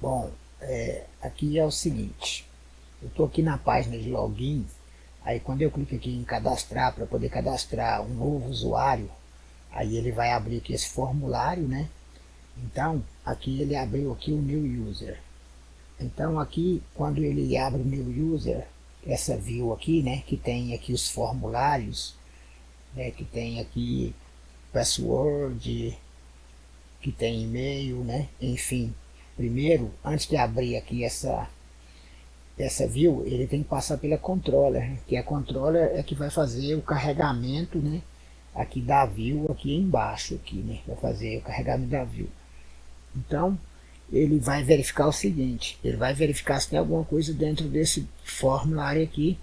Bom, aqui é o seguinte, eu estou aqui na página de login, aí quando eu clico aqui em cadastrar, para poder cadastrar um novo usuário, aí ele vai abrir aqui esse formulário, né? Então, aqui ele abriu aqui o New User. Então aqui, quando ele abre o New User, essa view aqui, né, que tem aqui os formulários, né, que tem aqui password, que tem e-mail, né, enfim. Primeiro, antes de abrir aqui essa view, ele tem que passar pela controller, né, que a controller é que vai fazer o carregamento, né, aqui da view, aqui embaixo, aqui, né, vai fazer o carregamento da view. Então, ele vai verificar o seguinte, ele vai verificar se tem alguma coisa dentro desse formulário aqui,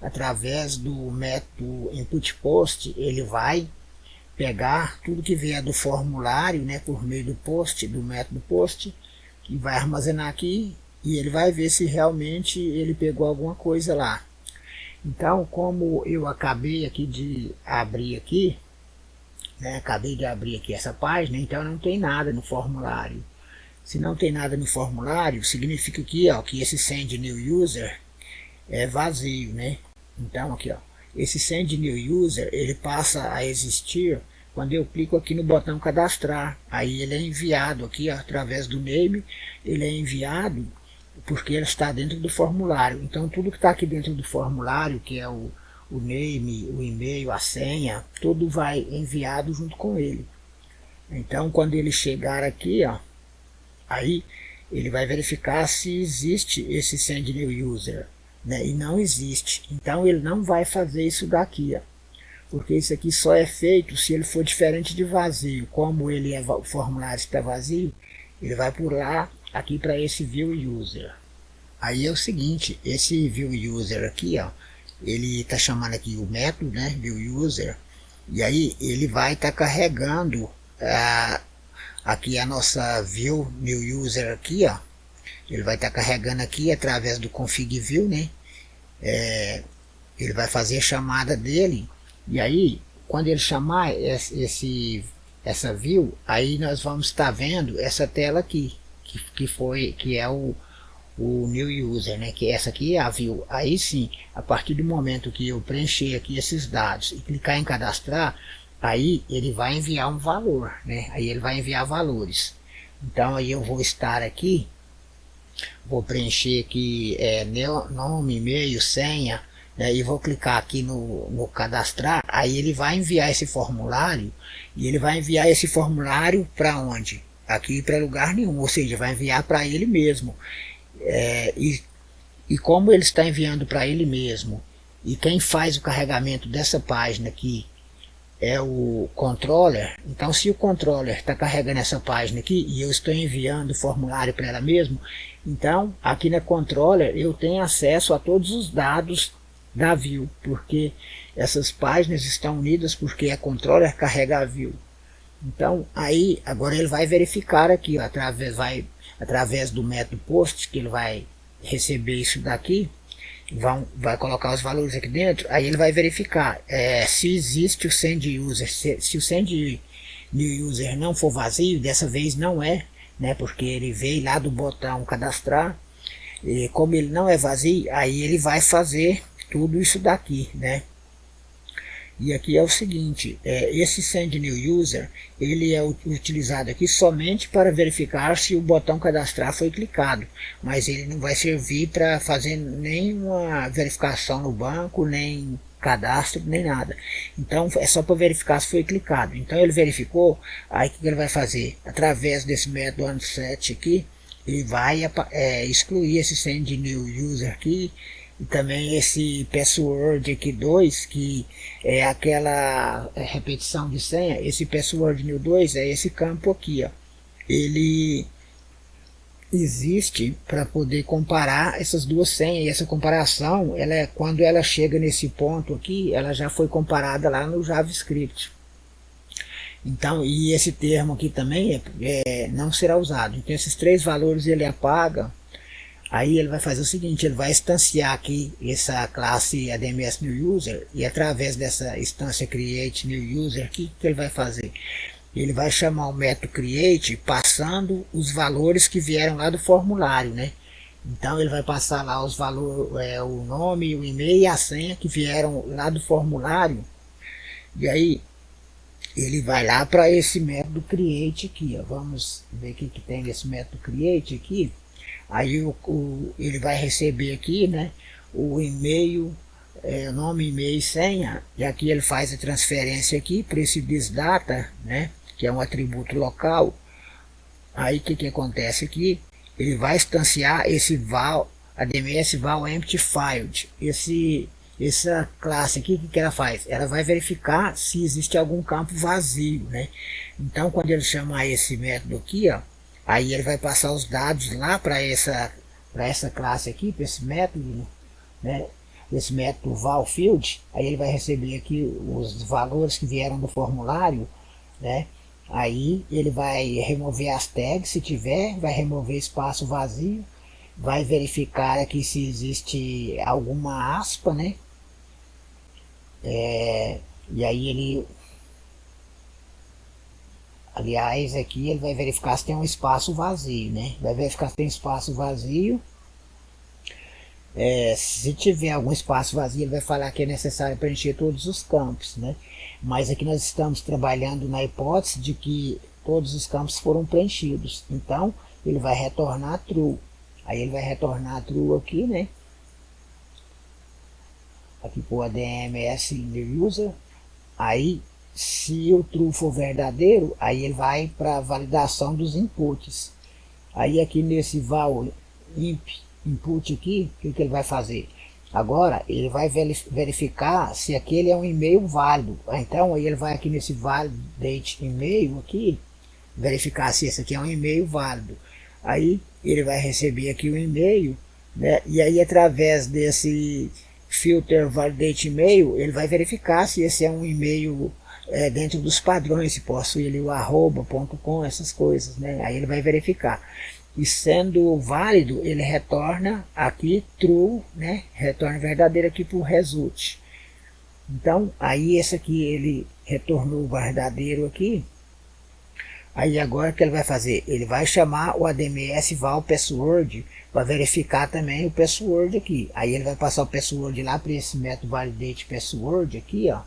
através do método input post, ele vai pegar tudo que vier do formulário, né, por meio do post, do método post, e vai armazenar aqui, e ele vai ver se realmente ele pegou alguma coisa lá. Então, como eu acabei aqui de abrir aqui, né, acabei de abrir aqui essa página, então não tem nada no formulário. Se não tem nada no formulário, significa aqui, ó, que esse Send New User é vazio, né? Então aqui, ó, esse Send New User, ele passa a existir quando eu clico aqui no botão cadastrar. Aí ele é enviado aqui, ó, através do name, ele é enviado porque ele está dentro do formulário. Então tudo que está aqui dentro do formulário, que é o name, o e-mail, a senha, tudo vai enviado junto com ele. Então quando ele chegar aqui, ó, aí ele vai verificar se existe esse Send New User, né? E não existe. Então ele não vai fazer isso daqui, ó, porque isso aqui só é feito se ele for diferente de vazio. Como ele é, o formulário está vazio, ele vai pular aqui para esse View User. Aí é o seguinte, esse View User aqui, ó, ele está chamando aqui o método, né, View User, e aí ele vai estar carregando aqui a nossa View New User aqui, ó. Ele vai estar carregando aqui através do config view, né? Ele vai fazer a chamada dele, e aí quando ele chamar essa view, aí nós vamos estar vendo essa tela aqui, que é o New User, né? Que essa aqui é a view. Aí sim, a partir do momento que eu preencher aqui esses dados e clicar em cadastrar, aí ele vai enviar um valor, né? Aí ele vai enviar valores. Então aí eu vou estar aqui, vou preencher aqui nome, e-mail, senha, né? E vou clicar aqui no cadastrar. Aí ele vai enviar esse formulário, e ele vai enviar esse formulário para onde? Aqui para lugar nenhum, ou seja, vai enviar para ele mesmo. E como ele está enviando para ele mesmo, e quem faz o carregamento dessa página aqui é o controller, então se o controller está carregando essa página aqui e eu estou enviando o formulário para ela mesmo, então aqui na controller eu tenho acesso a todos os dados da view, porque essas páginas estão unidas porque a controller carrega a view. Então aí agora ele vai verificar aqui, ó, através do método post, que ele vai receber isso daqui, vai colocar os valores aqui dentro, aí ele vai verificar se existe o Send User, se o Send New User não for vazio, dessa vez não é, né, porque ele veio lá do botão cadastrar, e como ele não é vazio, aí ele vai fazer tudo isso daqui, né. E aqui é o seguinte, esse Send New User, ele é utilizado aqui somente para verificar se o botão cadastrar foi clicado, mas ele não vai servir para fazer nenhuma verificação no banco, nem cadastro, nem nada. Então é só para verificar se foi clicado. Então ele verificou, aí o que ele vai fazer? Através desse método onSet aqui, ele vai excluir esse Send New User aqui, e também esse password aqui 2, que é aquela repetição de senha. Esse password new 2 é esse campo aqui, ó. Ele existe para poder comparar essas duas senhas, e essa comparação, quando ela chega nesse ponto aqui, ela já foi comparada lá no JavaScript. Então, e esse termo aqui também não será usado. Então esses três valores ele apaga. Aí ele vai fazer o seguinte, ele vai instanciar aqui essa classe ADMS New User, e através dessa instância Create New User aqui, o que ele vai fazer? ele vai chamar o método create passando os valores que vieram lá do formulário, né? Então ele vai passar lá os valores, o nome, o e-mail e a senha que vieram lá do formulário. E aí ele vai lá para esse método create aqui, ó. Vamos ver o que tem nesse método create aqui. Aí ele vai receber aqui, né, o e-mail, nome, e-mail e senha. E aqui ele faz a transferência aqui para esse thisData, né, que é um atributo local. Aí o que acontece aqui? Ele vai instanciar esse val, ADMS val empty field. Essa classe aqui, o que ela faz? Ela vai verificar se existe algum campo vazio, né? Então, quando ele chamar esse método aqui, ó, aí ele vai passar os dados lá para essa classe aqui, para esse método, né? Esse método val field. Aí ele vai receber aqui os valores que vieram do formulário, né? Aí ele vai remover as tags, se tiver, vai remover espaço vazio, vai verificar aqui se existe alguma aspa, né? E aí ele, aliás, aqui ele vai verificar se tem um espaço vazio, né? Vai verificar se tem espaço vazio. Se tiver algum espaço vazio, ele vai falar que é necessário preencher todos os campos, né? Mas aqui nós estamos trabalhando na hipótese de que todos os campos foram preenchidos. Então, ele vai retornar true. Aí ele vai retornar true aqui, né? Aqui por ADMS user. Aí, se o true for verdadeiro, aí ele vai para a validação dos inputs. Aí aqui nesse val input aqui, o que ele vai fazer? Agora ele vai verificar se aquele é um e-mail válido. Então aí ele vai aqui nesse validate e-mail aqui, verificar se esse aqui é um e-mail válido. Aí ele vai receber aqui o e-mail, né? E aí através desse filter validate e-mail, ele vai verificar se esse é um e-mail dentro dos padrões, se possui ali o arroba.com, essas coisas, né? Aí ele vai verificar. E sendo válido, ele retorna aqui true, né? Retorna verdadeiro aqui para o result. Então, aí esse aqui ele retornou o verdadeiro aqui. Aí agora o que ele vai fazer? Ele vai chamar o ADMS val password para verificar também o password aqui. Aí ele vai passar o password lá para esse método validate password aqui, ó.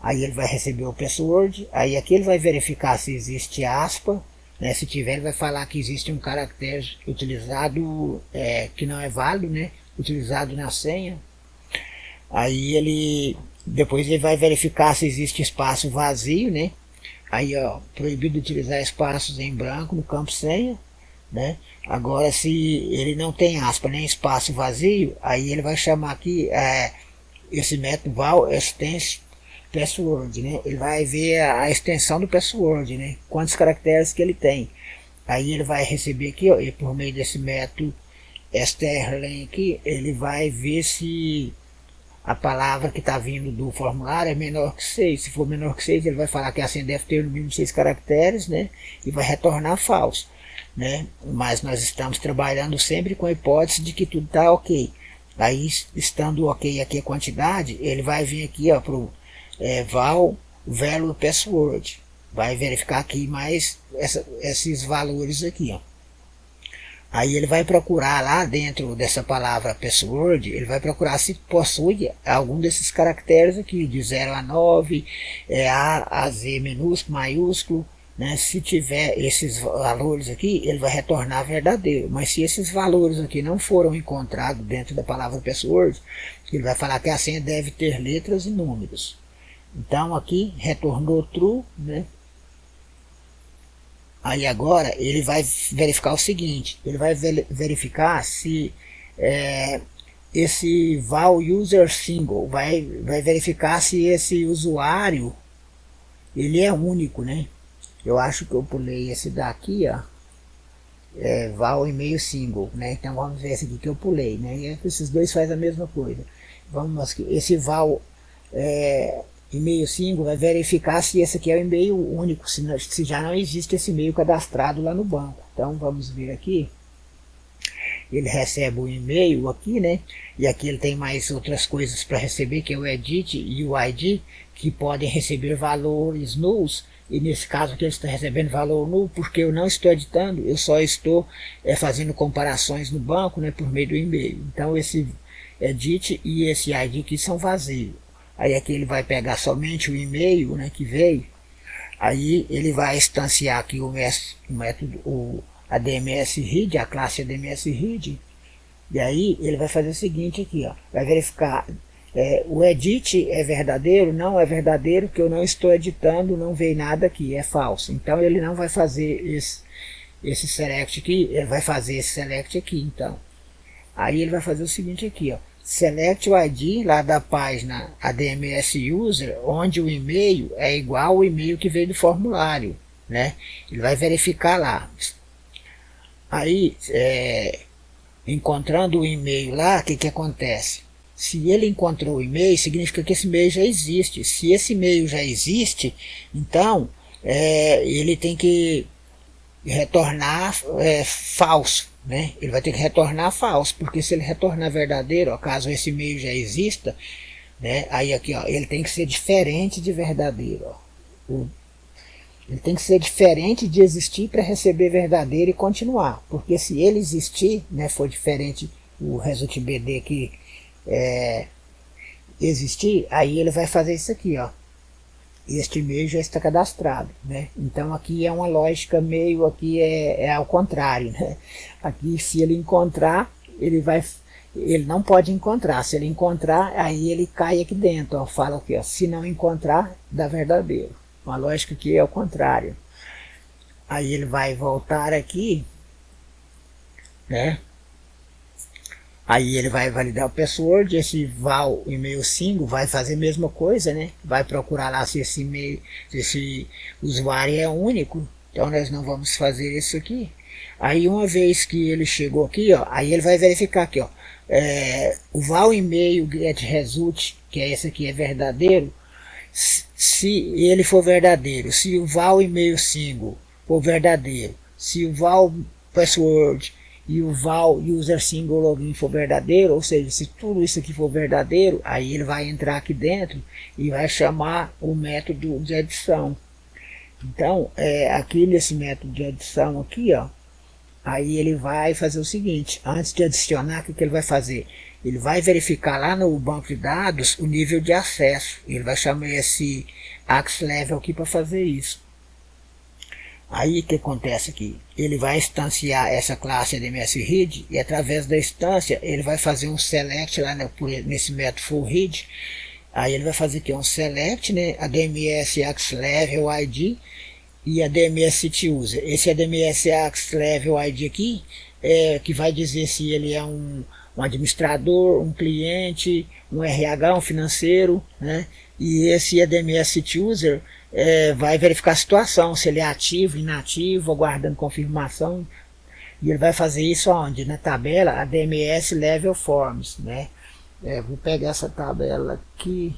Aí ele vai receber o password. Aí aqui ele vai verificar se existe aspa. Né, se tiver, ele vai falar que existe um caractere utilizado que não é válido, né, utilizado na senha. Aí depois ele vai verificar se existe espaço vazio, né. Aí, ó, proibido utilizar espaços em branco no campo senha, né. Agora, se ele não tem aspa nem espaço vazio, aí ele vai chamar aqui esse método val extends password, né? Ele vai ver a extensão do password, né? Quantos caracteres que ele tem. Aí ele vai receber aqui, ó, e por meio desse método strlen aqui, ele vai ver se a palavra que está vindo do formulário é menor que 6. Se for menor que 6, ele vai falar que a senha deve ter no mínimo 6 caracteres, né? E vai retornar falso, né? Mas nós estamos trabalhando sempre com a hipótese de que tudo está ok. Aí, estando ok aqui a quantidade, ele vai vir aqui, ó, pro val value password, vai verificar aqui mais esses valores aqui, ó. Aí ele vai procurar lá dentro dessa palavra password, ele vai procurar se possui algum desses caracteres aqui, de 0 a 9, A Z minúsculo, maiúsculo, né? Se tiver esses valores aqui, ele vai retornar verdadeiro. Mas se esses valores aqui não foram encontrados dentro da palavra password, ele vai falar que a senha deve ter letras e números. Então aqui retornou true, né? Aí agora ele vai verificar o seguinte, ele vai verificar se esse val user single, vai verificar se esse usuário ele é único, né? Eu acho que eu pulei esse daqui, ó, val e-mail single, né? Então vamos ver esse aqui que eu pulei, né? E esses dois fazem a mesma coisa. Vamos aqui, esse val e-mail single vai verificar se esse aqui é o e-mail único, se já não existe esse e-mail cadastrado lá no banco. Então vamos ver aqui. Ele recebe o e-mail aqui, né? E aqui ele tem mais outras coisas para receber, que é o edit e o ID, que podem receber valores nulls e nesse caso aqui ele está recebendo valor nulo porque eu não estou editando, eu só estou fazendo comparações no banco, né, por meio do e-mail. Então esse edit e esse ID aqui são vazios. Aí aqui ele vai pegar somente o e-mail, né, que veio. Aí ele vai instanciar aqui o método, o ADMS read, a classe ADMS read. E aí ele vai fazer o seguinte aqui, ó, vai verificar o edit é verdadeiro, não é verdadeiro, que eu não estou editando, não veio nada aqui, é falso. Então ele não vai fazer esse select aqui, ele vai fazer esse select aqui, então. Aí ele vai fazer o seguinte aqui, ó, select o ID lá da página ADMS user, onde o e-mail é igual ao e-mail que veio do formulário, né? Ele vai verificar lá. Aí, encontrando o e-mail lá, o que acontece? Se ele encontrou o e-mail, significa que esse e-mail já existe. Se esse e-mail já existe, então ele tem que retornar falso, né? Ele vai ter que retornar falso, porque se ele retornar verdadeiro, ó, caso esse e-mail já exista, né? Aí aqui, ó, ele tem que ser diferente de verdadeiro, ó. Ele tem que ser diferente de existir para receber verdadeiro e continuar, porque se ele existir, né, for diferente o result BD aqui existir, aí ele vai fazer isso aqui, ó. Este e-mail já está cadastrado, né? Então aqui é uma lógica meio, aqui é ao contrário, né? Aqui se ele encontrar, ele não pode encontrar. Se ele encontrar, aí ele cai aqui dentro, ó. Fala aqui, ó, se não encontrar, dá verdadeiro. Uma lógica que é ao contrário. Aí ele vai voltar aqui, né? Aí ele vai validar o password, esse val e-mail single vai fazer a mesma coisa, né? Vai procurar lá se esse e-mail, se esse usuário é único. Então nós não vamos fazer isso aqui. Aí uma vez que ele chegou aqui, ó, aí ele vai verificar aqui, ó, o val e-mail get result, que é esse aqui, é verdadeiro. Se ele for verdadeiro, se o val e-mail single for verdadeiro, se o val password e o val user single login for verdadeiro, ou seja, se tudo isso aqui for verdadeiro, aí ele vai entrar aqui dentro e vai chamar o método de adição. Então, aqui nesse método de adição aqui, ó, aí ele vai fazer o seguinte, antes de adicionar, o que ele vai fazer? Ele vai verificar lá no banco de dados o nível de acesso. Ele vai chamar esse access level aqui para fazer isso. Aí o que acontece aqui? Ele vai instanciar essa classe ADMS read e através da instância ele vai fazer um select lá, né, nesse método full read. Aí ele vai fazer aqui um select, né, ADMS access level ID e ADMS city user. Esse ADMS access level ID aqui que vai dizer se ele é um administrador, um cliente, um RH, um financeiro, né? E esse ADMS city user vai verificar a situação, se ele é ativo, inativo, aguardando confirmação. E ele vai fazer isso onde? Na tabela ADMS Level Forms, né? Vou pegar essa tabela aqui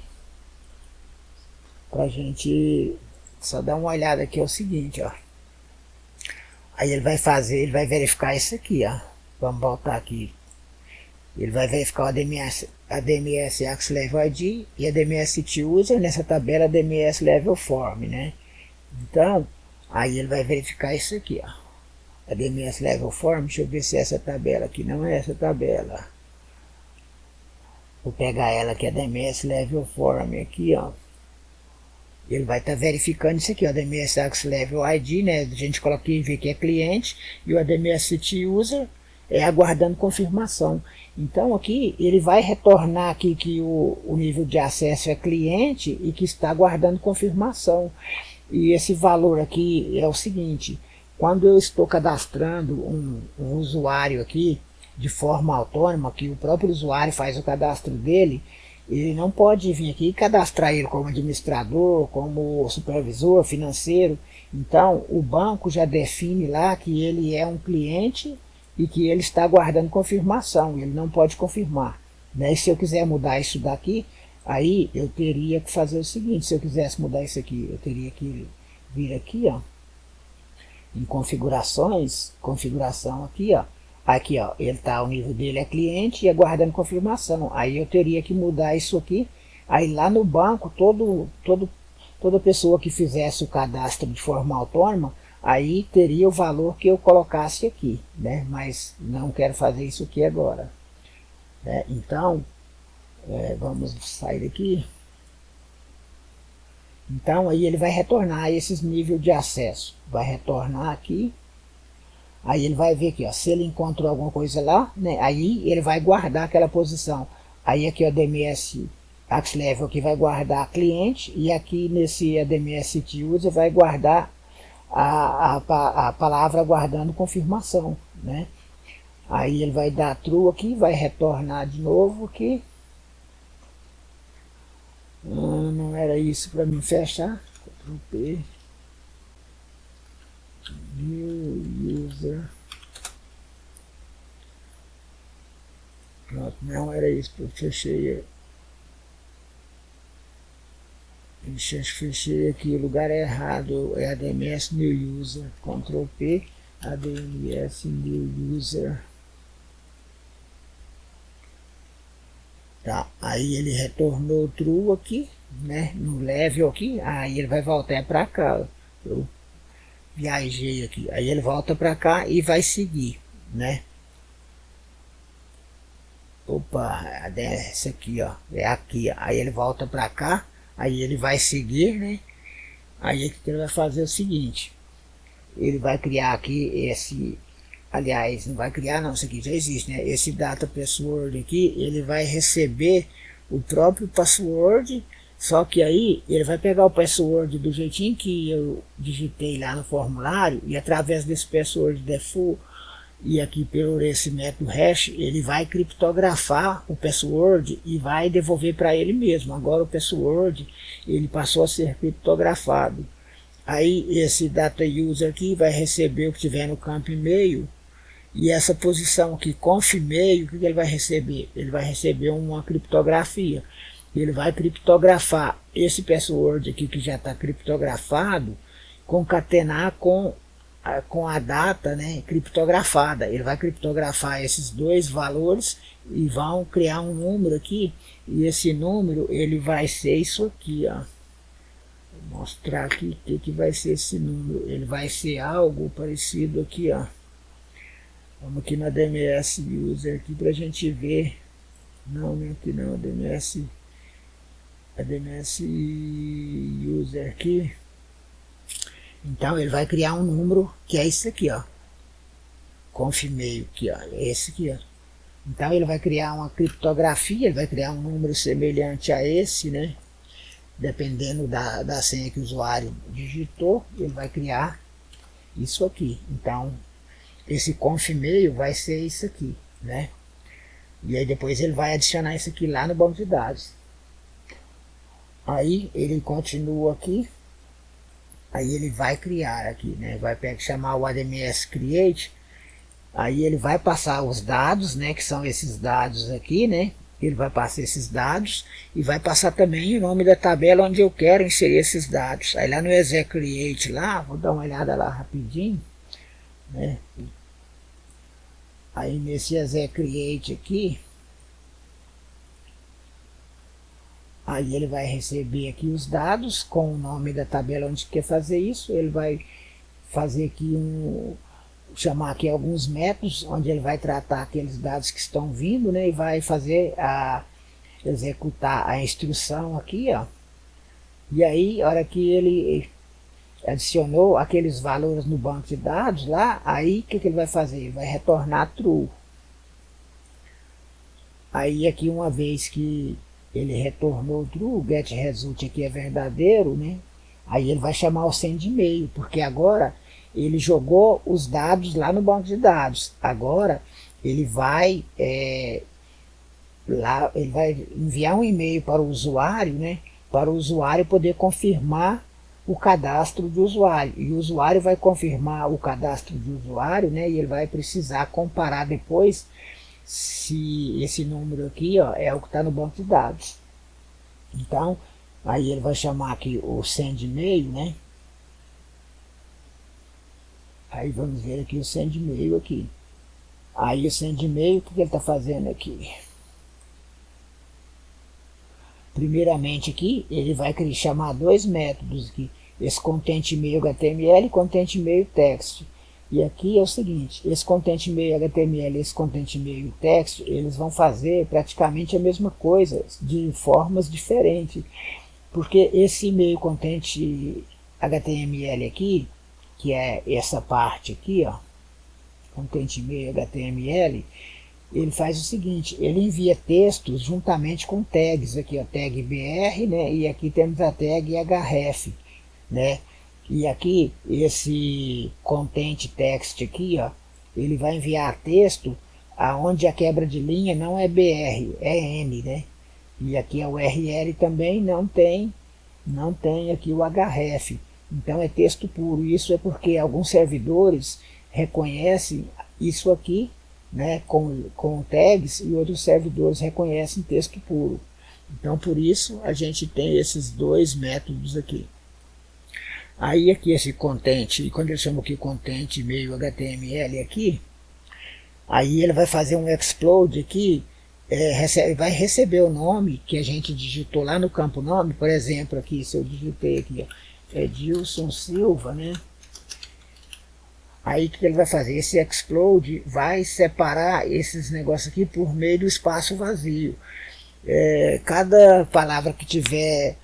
pra gente só dar uma olhada aqui, é o seguinte, ó. Aí ele vai fazer, ele vai verificar isso aqui, ó. Vamos voltar aqui. Ele vai verificar o ADMS Access Level ID e ADMS City User nessa tabela ADMS Level Form, né? Então, aí ele vai verificar isso aqui, ó. ADMS Level Form, deixa eu ver se é essa tabela aqui, não é essa tabela. Vou pegar ela aqui, ADMS Level Form aqui, ó. Ele vai estar verificando isso aqui, o ADMS Access Level ID, né? A gente coloca aqui e vê que é cliente, e o ADMS City User aguardando confirmação. Então aqui ele vai retornar aqui que o nível de acesso é cliente e que está aguardando confirmação. E esse valor aqui é o seguinte, quando eu estou cadastrando um usuário aqui de forma autônoma, que o próprio usuário faz o cadastro dele, ele não pode vir aqui e cadastrar ele como administrador, como supervisor financeiro. Então o banco já define lá que ele é um cliente e que ele está aguardando confirmação, ele não pode confirmar, né? E se eu quiser mudar isso daqui, aí eu teria que fazer o seguinte, se eu quisesse mudar isso aqui, eu teria que vir aqui, ó, em configurações, configuração aqui, ó, ele tá, o nível dele é cliente e aguardando confirmação, aí eu teria que mudar isso aqui, aí lá no banco, todo toda pessoa que fizesse o cadastro de forma autônoma, aí teria o valor que eu colocasse aqui, né? Mas não quero fazer isso aqui agora. Então, vamos sair daqui. Então aí ele vai retornar esses níveis de acesso. Vai retornar aqui. Aí ele vai ver aqui, ó, se ele encontrou alguma coisa lá, né? Aí ele vai guardar aquela posição. Aí aqui o DMS Access Level aqui vai guardar cliente, e aqui nesse ADMS User vai guardar a palavra aguardando confirmação, né? Aí ele vai dar true aqui, vai retornar de novo aqui. Não era isso para mim fechar. Ctrl P. New User. Pronto, não era isso que eu fechei. Fechei aqui o lugar errado, é ADMS New User, Ctrl P, ADMS New User. Tá, aí ele retornou true aqui, né, no level aqui, aí ele vai voltar para cá, eu viajei aqui, aí ele volta para cá e vai seguir, né. Opa, essa aqui, ó, é aqui, aí ele volta para cá, aí ele vai seguir, né? Aí que ele vai fazer o seguinte, ele vai criar aqui esse, aliás, não vai criar não, isso aqui já existe, né? Esse data password aqui, ele vai receber o próprio password, só que aí ele vai pegar o password do jeitinho que eu digitei lá no formulário, e através desse password default, e aqui pelo esse método hash, ele vai criptografar o password e vai devolver para ele mesmo. Agora o password ele passou a ser criptografado. Aí esse data user aqui vai receber o que tiver no campo e-mail, e essa posição aqui, conf e-mail, o que ele vai receber? Ele vai receber uma criptografia. Ele vai criptografar esse password aqui que já está criptografado, concatenar com a data, né, criptografada. Ele vai criptografar esses dois valores e vão criar um número aqui, e esse número ele vai ser isso aqui, ó. Vou mostrar aqui o que vai ser esse número. Ele vai ser algo parecido aqui, ó. Vamos aqui na DMS User aqui para a gente ver. Não, aqui não, DMS User aqui. Então ele vai criar um número que é esse aqui, ó. Conf e-mail aqui, ó. Esse aqui, ó. Então ele vai criar uma criptografia, ele vai criar um número semelhante a esse, né? Dependendo da senha que o usuário digitou, ele vai criar isso aqui. Então esse conf e-mail vai ser isso aqui, né? E aí depois ele vai adicionar isso aqui lá no banco de dados. Aí ele continua aqui. Aí ele vai criar aqui, né? Vai chamar o ADMS Create. Aí ele vai passar os dados, né? Que são esses dados aqui, né? Ele vai passar esses dados e vai passar também o nome da tabela onde eu quero inserir esses dados. Aí lá no Exe Create lá, vou dar uma olhada lá rapidinho, né? Aí nesse Exe Create aqui, aí ele vai receber aqui os dados com o nome da tabela onde quer fazer isso. Ele vai fazer aqui chamar aqui alguns métodos, onde ele vai tratar aqueles dados que estão vindo, né? E vai fazer executar a instrução aqui, ó. E aí, a hora que ele adicionou aqueles valores no banco de dados lá, aí o que ele vai fazer? Ele vai retornar true. Aí aqui, uma vez que ele retornou true, o get result aqui é verdadeiro, né? Aí ele vai chamar o send e-mail, porque agora ele jogou os dados lá no banco de dados. Agora ele vai ele vai enviar um e-mail para o usuário, né? Para o usuário poder confirmar o cadastro do usuário. E o usuário vai confirmar o cadastro do usuário, né? E ele vai precisar comparar depois se esse número aqui, ó, é o que está no banco de dados. Então, aí ele vai chamar aqui o send e-mail, né? Aí vamos ver aqui o send e-mail aqui. Aí o send e-mail, o que ele está fazendo aqui? primeiramente aqui, ele vai chamar dois métodos aqui, esse content email HTML e content email text. E aqui é o seguinte, esse content email HTML e esse content email text, eles vão fazer praticamente a mesma coisa, de formas diferentes. Porque esse e-mail content HTML aqui, que é essa parte aqui, ó, content email HTML, ele faz o seguinte, ele envia textos juntamente com tags, aqui ó, tag BR, né, e aqui temos a tag href, né, e aqui esse content text aqui, ó, ele vai enviar texto aonde a quebra de linha não é BR, é N, né, e aqui a URL também não tem aqui o href, então é texto puro. Isso é porque alguns servidores reconhecem isso aqui, né, com tags, e outros servidores reconhecem texto puro. Então por isso a gente tem esses dois métodos aqui. Aí aqui esse content, e quando eu chamo aqui content email HTML aqui, aí ele vai fazer um explode aqui, vai receber o nome que a gente digitou lá no campo nome. Por exemplo, aqui, se eu digitei aqui, ó, Edilson Silva, né? Aí o que ele vai fazer? Esse explode vai separar esses negócios aqui por meio do espaço vazio. Cada palavra que tiver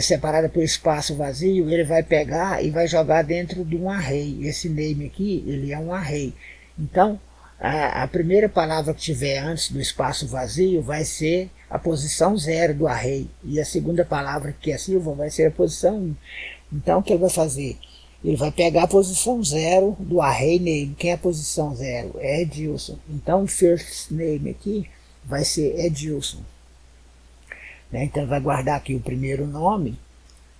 separada por espaço vazio, ele vai pegar e vai jogar dentro de um array. Esse name aqui, ele é um array. Então, a primeira palavra que tiver antes do espaço vazio vai ser a posição 0 do array, e a segunda palavra, que é Silva, vai ser a posição 1. Então o que ele vai fazer? Ele vai pegar a posição 0 do array name. Quem é a posição 0? É Edilson. Então o first name aqui vai ser Edilson, né? Então ele vai guardar aqui o primeiro nome.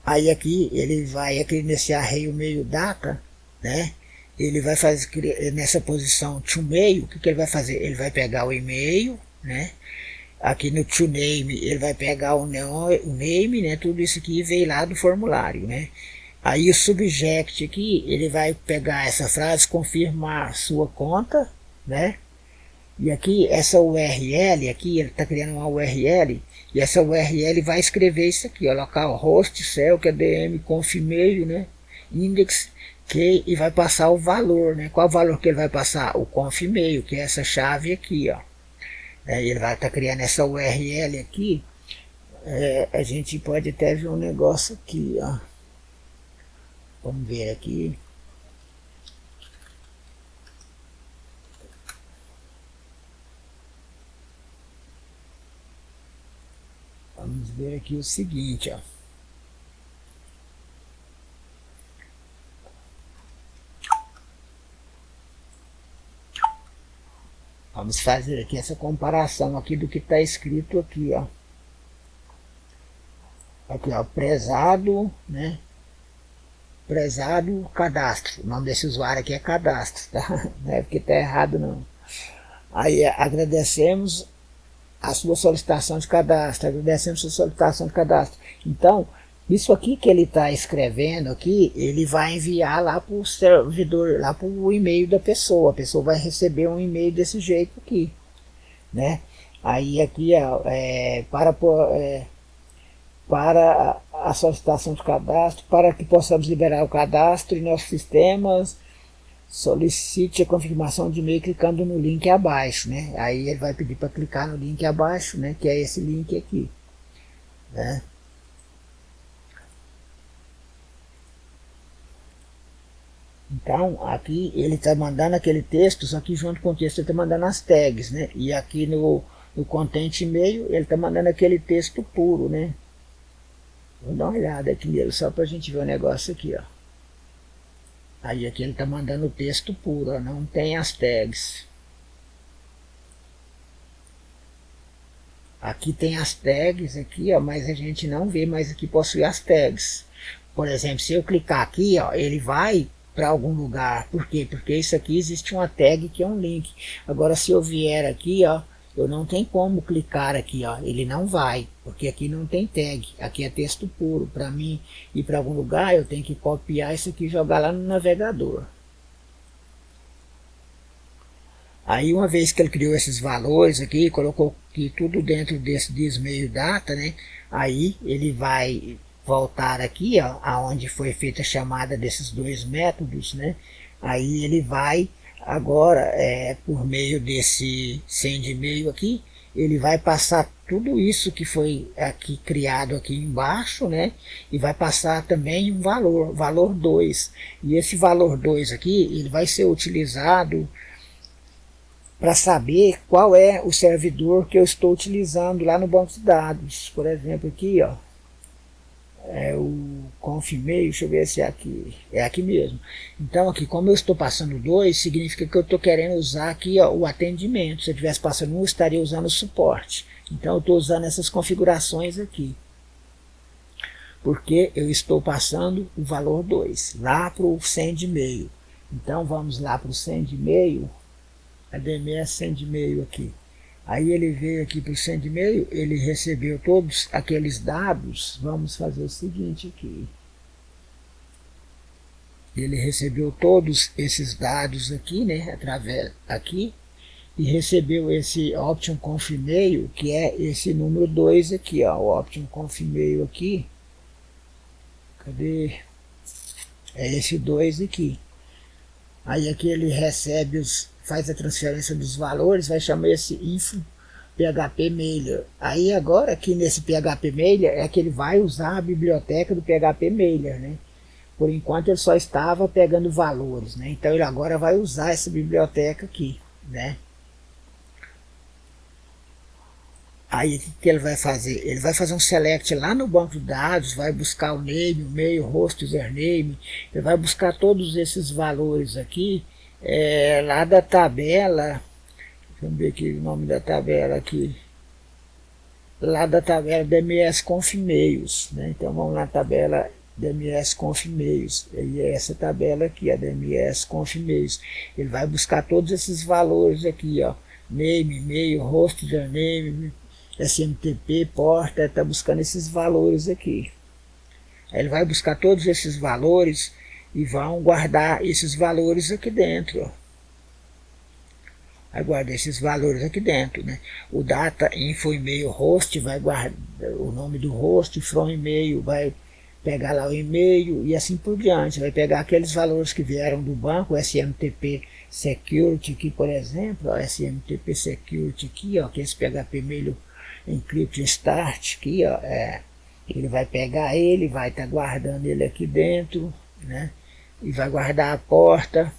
Aí aqui ele vai, aqui nesse array o meio data, né? Ele vai fazer nessa posição toMail. O que ele vai fazer? Ele vai pegar o e-mail, né? Aqui no toName ele vai pegar o name, né? Tudo isso aqui veio lá do formulário, né? Aí o subject aqui, ele vai pegar essa frase, confirmar sua conta, né? E aqui essa URL aqui, ele está criando uma URL, e essa URL vai escrever isso aqui, ó, local host, cell, que é dm, confirmail, né? Index, que, e vai passar o valor, né? Qual o valor que ele vai passar? O confirmail, que é essa chave aqui, ó. Ele vai estar criando essa URL aqui. A gente pode até ver um negócio aqui, ó. Vamos ver aqui. Vamos ver aqui o seguinte, ó. Vamos fazer aqui essa comparação aqui do que está escrito aqui, ó. Aqui, ó, prezado, né? Prezado cadastro. O nome desse usuário aqui é cadastro, tá? Não é porque está errado, não. Aí agradecemos a sua solicitação de cadastro, agradecemos a sua solicitação de cadastro. Então, isso aqui que ele está escrevendo aqui, ele vai enviar lá para o servidor, lá para o e-mail da pessoa. A pessoa vai receber um e-mail desse jeito aqui, né? Aí aqui para a solicitação de cadastro, para que possamos liberar o cadastro em nossos sistemas, solicite a confirmação de e-mail clicando no link abaixo, né? Aí ele vai pedir para clicar no link abaixo, né? Que é esse link aqui, né? Então aqui ele está mandando aquele texto, só que junto com o texto ele está mandando as tags, né? E aqui no content e-mail ele está mandando aquele texto puro, né? Vou dar uma olhada aqui nele só para a gente ver o negócio aqui, ó. Aí aqui ele está mandando o texto puro, ó, não tem as tags. Aqui tem as tags aqui, ó, mas a gente não vê, mas aqui possui as tags. Por exemplo, se eu clicar aqui, ó, ele vai para algum lugar. Por quê? Porque isso aqui existe uma tag que é um link. Agora se eu vier aqui, ó, eu não tenho como clicar aqui, ó, ele não vai, porque aqui não tem tag, aqui é texto puro. Para mim ir para algum lugar, eu tenho que copiar isso aqui e jogar lá no navegador. Aí uma vez que ele criou esses valores aqui, colocou aqui tudo dentro desse dismeio data, né? Aí ele vai voltar aqui, ó, aonde foi feita a chamada desses dois métodos, né? Aí ele vai agora, por meio desse send-mail aqui, ele vai passar tudo isso que foi aqui criado aqui embaixo, né? E vai passar também um valor 2. E esse valor 2 aqui, ele vai ser utilizado para saber qual é o servidor que eu estou utilizando lá no banco de dados. Por exemplo, aqui, ó, é o confirmei, deixa eu ver se é aqui, é aqui mesmo. Então aqui, como eu estou passando 2, significa que eu estou querendo usar aqui, ó, o atendimento. Se eu estivesse passando 1, eu estaria usando o suporte. Então eu estou usando essas configurações aqui, porque eu estou passando o valor 2 lá para o send e-mail. Então vamos lá para o send e-mail, a DMS send e-mail aqui. Aí ele veio aqui para o send e-mail, ele recebeu todos aqueles dados. Vamos fazer o seguinte aqui. Ele recebeu todos esses dados aqui, né, através aqui, e recebeu esse option conf e-mail, que é esse número 2 aqui, ó, o option conf e-mail aqui. Cadê? É esse 2 aqui. Aí aqui ele recebe faz a transferência dos valores, vai chamar esse info PHP Mailer. Aí agora aqui nesse PHP Mailer é que ele vai usar a biblioteca do PHP Mailer, né? Por enquanto ele só estava pegando valores, né? Então ele agora vai usar essa biblioteca aqui, né? Aí o que ele vai fazer? Ele vai fazer um select lá no banco de dados, vai buscar o name, o mail, host, username, ele vai buscar todos esses valores aqui, lá da tabela. Vamos ver aqui o nome da tabela aqui. Lá da tabela DMS Conf Mails, né? Então vamos na tabela DMS Conf Mails. E é essa tabela aqui, a DMS Conf Mails. Ele vai buscar todos esses valores aqui, ó. Name, e-mail, host, username, SMTP, porta, está buscando esses valores aqui. Aí ele vai buscar todos esses valores e vão guardar esses valores aqui dentro, ó. Vai guardar esses valores aqui dentro, né? O data info e-mail host vai guardar o nome do host, from e-mail vai pegar lá o e-mail e assim por diante. Vai pegar aqueles valores que vieram do banco, SMTP Security aqui, por exemplo, ó, SMTP Security aqui, ó, que é esse PHP Mail Encrypt Start aqui, ó, ele vai pegar ele, vai estar guardando ele aqui dentro, né? E vai guardar a porta.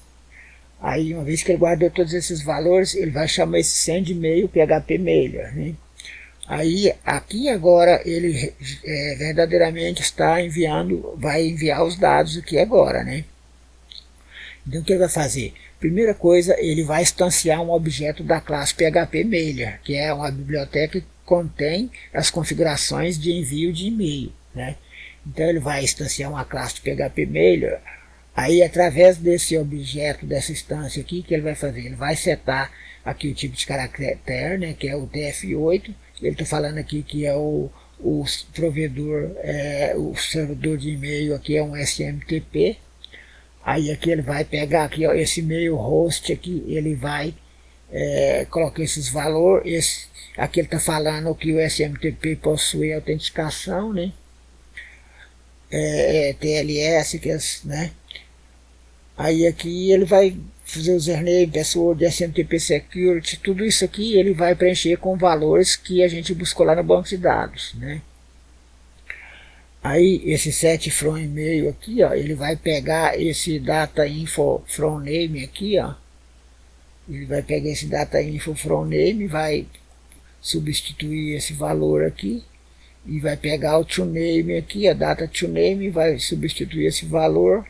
Aí, uma vez que ele guardou todos esses valores, ele vai chamar esse send e-mail PHP Mailer, né? Aí, aqui agora, ele verdadeiramente está enviando, vai enviar os dados aqui agora, né? Então, o que ele vai fazer? Primeira coisa, ele vai instanciar um objeto da classe PHP Mailer, que é uma biblioteca que contém as configurações de envio de e-mail, né? Então, ele vai instanciar uma classe de PHP Mailer. Aí, através desse objeto, dessa instância aqui, que ele vai fazer? Ele vai setar aqui o tipo de caractere, né, que é o TF8. Ele está falando aqui que é o provedor, o servidor de e-mail aqui é um SMTP. Aí aqui ele vai pegar aqui, ó, esse e-mail host aqui, ele vai colocar esses valores. Aqui ele está falando que o SMTP possui autenticação, né? TLS, que é, né? Aí aqui ele vai fazer o username, password, SMTP Security, tudo isso aqui ele vai preencher com valores que a gente buscou lá no banco de dados, né? Aí esse set from e-mail aqui, ó, ele vai pegar esse data info from name aqui, ó. Ele vai pegar esse data info from name, vai substituir esse valor aqui e vai pegar o to name aqui, a data to name, vai substituir esse valor.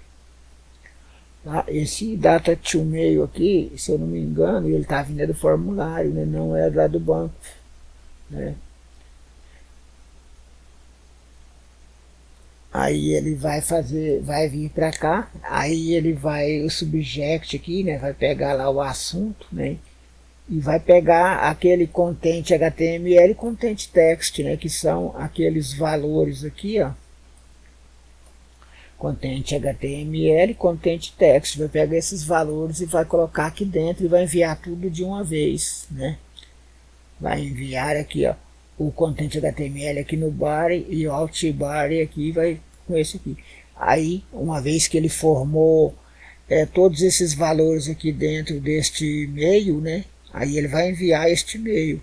Esse data to mail aqui, se eu não me engano, ele está vindo do formulário, né? Não é lá do banco, né? Aí ele vai fazer, vai vir para cá, aí ele vai, o subject aqui, né? Vai pegar lá o assunto, né? E vai pegar aquele content HTML e content text, né? Que são aqueles valores aqui, ó. Content HTML, content text, vai pegar esses valores e vai colocar aqui dentro e vai enviar tudo de uma vez, né? Vai enviar aqui, ó, o content HTML aqui no body e o alt body aqui vai com esse aqui. Aí, uma vez que ele formou todos esses valores aqui dentro deste e-mail, né? Aí ele vai enviar este e-mail.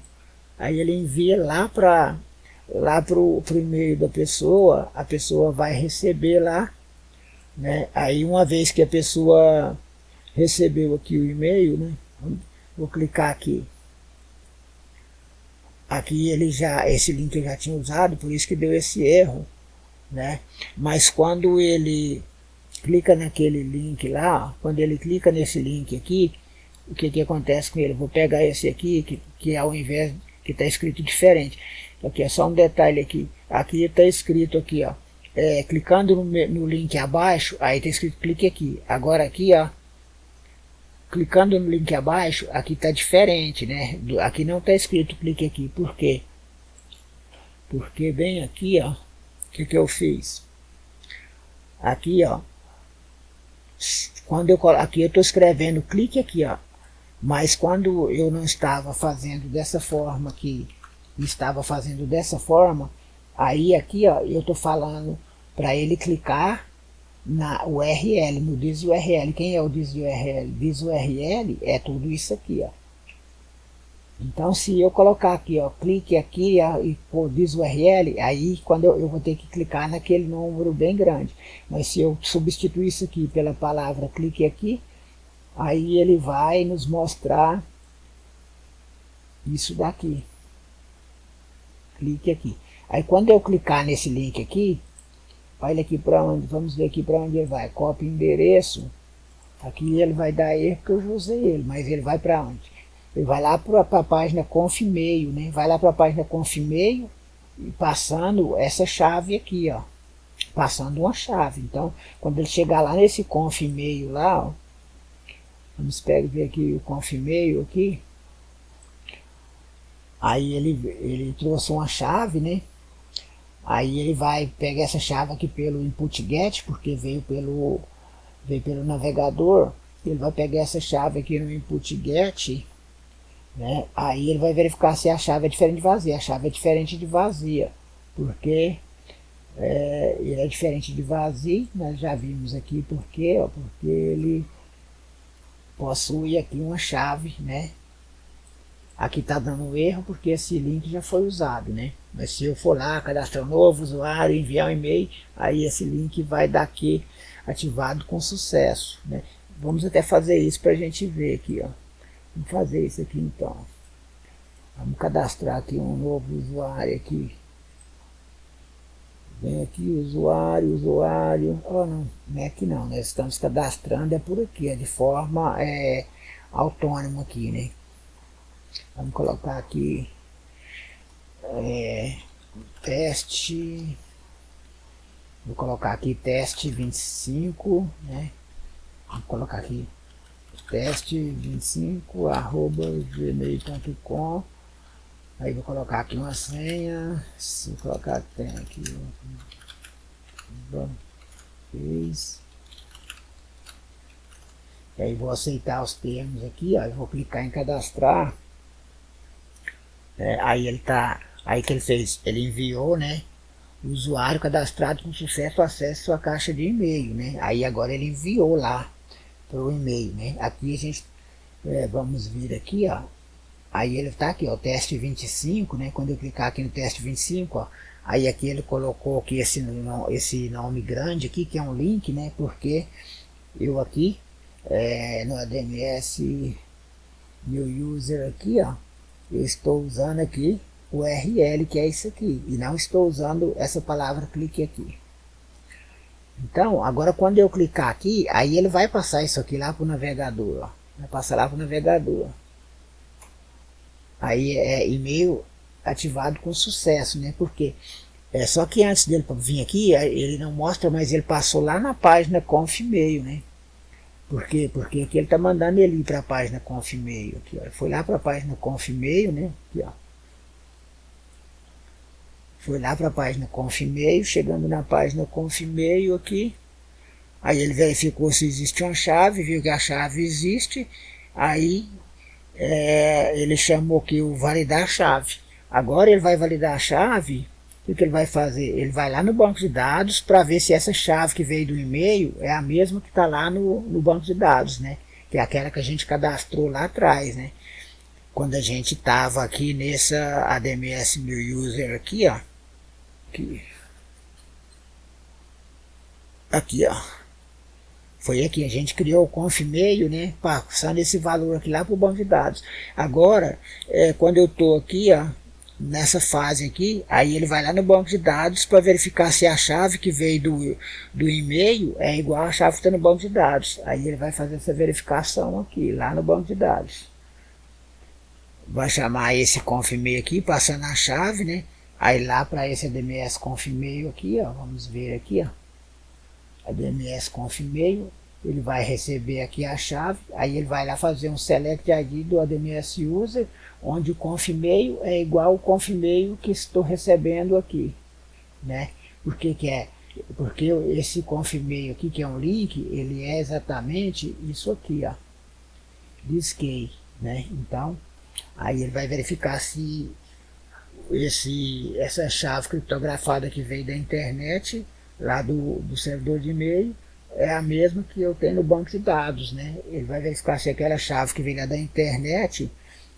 Aí ele envia lá para pro e-mail da pessoa, a pessoa vai receber lá, né? Aí uma vez que a pessoa recebeu aqui o e-mail, né? Vou clicar aqui. Aqui ele já, esse link eu já tinha usado, por isso que deu esse erro, né? Mas quando ele clica naquele link lá, quando ele clica nesse link aqui, o que acontece com ele? Vou pegar esse aqui, que ao invés que está escrito diferente. Aqui é só um detalhe aqui. Aqui está escrito aqui, ó. Clicando no link abaixo, aí está escrito clique aqui. Agora aqui, ó, clicando no link abaixo, aqui está diferente, né? Aqui não está escrito clique aqui. Por quê? Porque bem aqui, ó, o que eu fiz? Aqui, ó, quando eu aqui eu estou escrevendo clique aqui, ó, mas quando eu não estava fazendo dessa forma aqui, estava fazendo dessa forma, aí aqui, ó, eu estou falando para ele clicar na URL, no diz URL. Quem é o diz URL? Diz URL é tudo isso aqui, ó. Então, se eu colocar aqui, ó, clique aqui e pôr diz URL, aí quando eu vou ter que clicar naquele número bem grande. Mas se eu substituir isso aqui pela palavra clique aqui, aí ele vai nos mostrar isso daqui. Clique aqui. Aí quando eu clicar nesse link aqui, olha aqui para onde, vamos ver aqui para onde ele vai. Copia endereço. Aqui ele vai dar erro porque eu já usei ele, mas ele vai para onde? Ele vai lá para a página conf e-mail, né? Vai lá para a página conf e-mail e passando essa chave aqui, ó. Passando uma chave. Então, quando ele chegar lá nesse conf e-mail lá, ó, vamos ver aqui o conf e-mail aqui. Aí ele trouxe uma chave, né? Aí ele vai pegar essa chave aqui pelo input get, porque veio pelo navegador. Ele vai pegar essa chave aqui no input get, né? Aí ele vai verificar se a chave é diferente de vazia. A chave é diferente de vazia, porque ele é diferente de vazio. Nós já vimos aqui porque ele possui aqui uma chave, né? Aqui está dando erro porque esse link já foi usado, né? Mas se eu for lá, cadastrar um novo usuário, enviar um e-mail, aí esse link vai dar aqui ativado com sucesso, né? Vamos até fazer isso para a gente ver aqui, ó. Vamos fazer isso aqui então. Vamos cadastrar aqui um novo usuário aqui. Vem aqui, usuário. Oh, não é aqui não, nós estamos cadastrando, é por aqui, é de forma autônoma aqui, né? Vamos colocar aqui teste. Vou colocar aqui teste 25, né? Vou colocar aqui teste25 @gmail.com. Aí vou colocar aqui uma senha. Se eu colocar, tem aqui fez. E aí vou aceitar os termos aqui, ó, eu vou clicar em cadastrar. Aí ele tá, aí que ele fez, ele enviou, né? O usuário cadastrado com sucesso acessa sua caixa de e-mail, né? Aí agora ele enviou lá para o e-mail, né? Aqui a gente vamos vir aqui, ó. Aí ele tá aqui, ó, teste 25, né? Quando eu clicar aqui no teste 25, ó, aí aqui ele colocou aqui esse nome grande aqui, que é um link, né? Porque eu aqui no ADMS meu user aqui, ó, eu estou usando aqui o URL, que é isso aqui, e não estou usando essa palavra clique aqui. Então, agora quando eu clicar aqui, aí ele vai passar isso aqui lá para o navegador, ó. Vai passar lá para o navegador. Aí é e-mail ativado com sucesso, né? Porque só que antes dele vir aqui, ele não mostra, mas ele passou lá na página conf e-mail, né? Por quê? Porque aqui ele está mandando ele ir para a página conf e-mail. Aqui, ó. Foi lá para a página conf e-mail, né? Aqui, ó. Foi lá para a página conf e-mail, chegando na página conf e-mail aqui, Aí ele verificou se existe uma chave, viu que a chave existe, aí ele chamou aqui o validar a chave. Agora ele vai validar a chave. O que ele vai fazer? Ele vai lá no banco de dados para ver se essa chave que veio do e-mail é a mesma que está lá no banco de dados, né? Que é aquela que a gente cadastrou lá atrás, né? Quando a gente estava aqui nessa ADMS New User aqui, ó. Aqui, ó. Foi aqui, a gente criou o conf e-mail, né? Passando esse valor aqui lá para o banco de dados. Agora, quando eu estou aqui, ó, nessa fase aqui, aí ele vai lá no banco de dados para verificar se a chave que veio do e-mail é igual a chave que está no banco de dados. Aí ele vai fazer essa verificação aqui, lá no banco de dados. Vai chamar esse conf e-mail aqui, passando a chave, né? Aí lá para esse ADMS conf e-mail aqui, ó, vamos ver aqui, ó. ADMS conf e-mail, ele vai receber aqui a chave, aí ele vai lá fazer um select ID do ADMS user, onde o conf e-mail é igual ao conf e-mail que estou recebendo aqui, né? Por que que é? Porque esse conf e-mail aqui, que é um link, ele é exatamente isso aqui, ó, this key, né? Então, aí ele vai verificar se essa chave criptografada que veio da internet, lá do servidor de e-mail, é a mesma que eu tenho no banco de dados, né? Ele vai verificar se aquela chave que veio lá da internet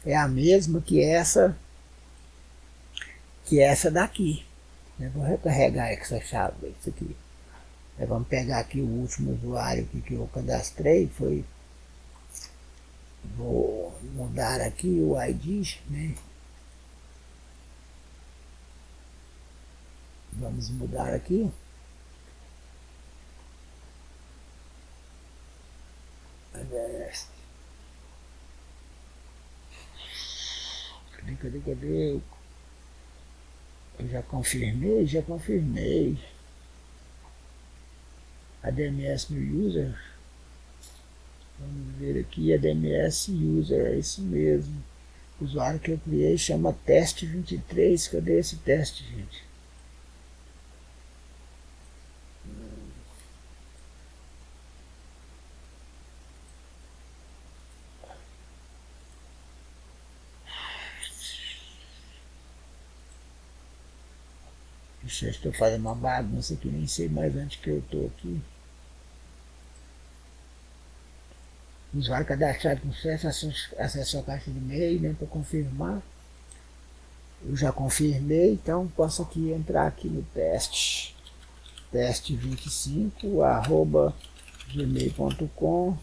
é a mesma que essa daqui. Eu vou recarregar essa chave, isso aqui. Vamos pegar aqui o último usuário aqui que eu cadastrei, vou mudar aqui o ID, né? Vamos mudar aqui. Cadê? Eu já confirmei. ADMS New User. Vamos ver aqui, ADMS User, é isso mesmo. O usuário que eu criei chama teste 23. Cadê esse teste, gente? Puxa, estou fazendo uma bagunça aqui, nem sei mais onde que eu estou aqui. O usuário cadastrado com sucesso acessou a caixa de e-mail, né, para confirmar. Eu já confirmei, então posso aqui entrar aqui no teste. Teste25 @gmail.com.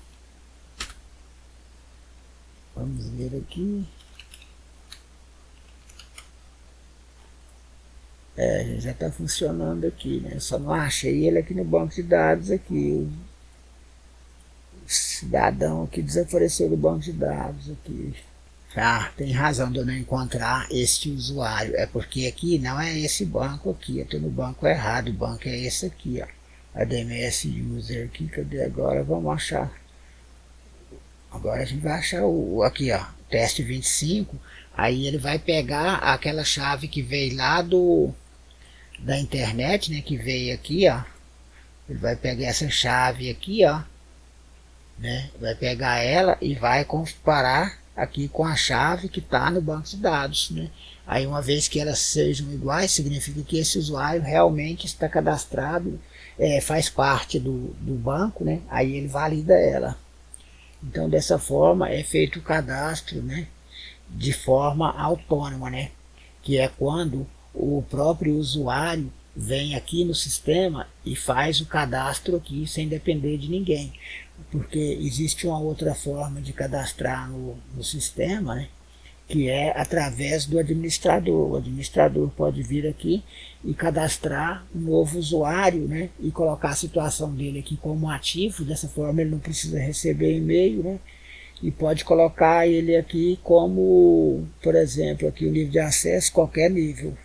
Vamos ver aqui. Já está funcionando aqui, né? Só não achei ele aqui no banco de dados aqui. O cidadão aqui desapareceu do banco de dados aqui. Tem razão de eu não encontrar este usuário. É porque aqui não é esse banco aqui. Eu estou no banco errado. O banco é esse aqui, ó. ADMS User aqui. Cadê agora? Vamos achar. Agora a gente vai achar aqui, ó. Teste 25. Aí ele vai pegar aquela chave que veio lá da internet, né? Que veio aqui, ó. Ele vai pegar essa chave aqui, ó. Né? Vai pegar ela e vai comparar aqui com a chave que está no banco de dados, né? Aí uma vez que elas sejam iguais, significa que esse usuário realmente está cadastrado, faz parte do banco, né? Aí ele valida ela. Então dessa forma é feito o cadastro, né? De forma autônoma, né? Que é quando o próprio usuário vem aqui no sistema e faz o cadastro aqui sem depender de ninguém. Porque existe uma outra forma de cadastrar no sistema, né? Que é através do administrador. O administrador pode vir aqui e cadastrar um novo usuário, né? E colocar a situação dele aqui como ativo. Dessa forma ele não precisa receber e-mail, né? E pode colocar ele aqui como, por exemplo, aqui o nível de acesso, qualquer nível.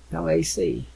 Então é isso aí.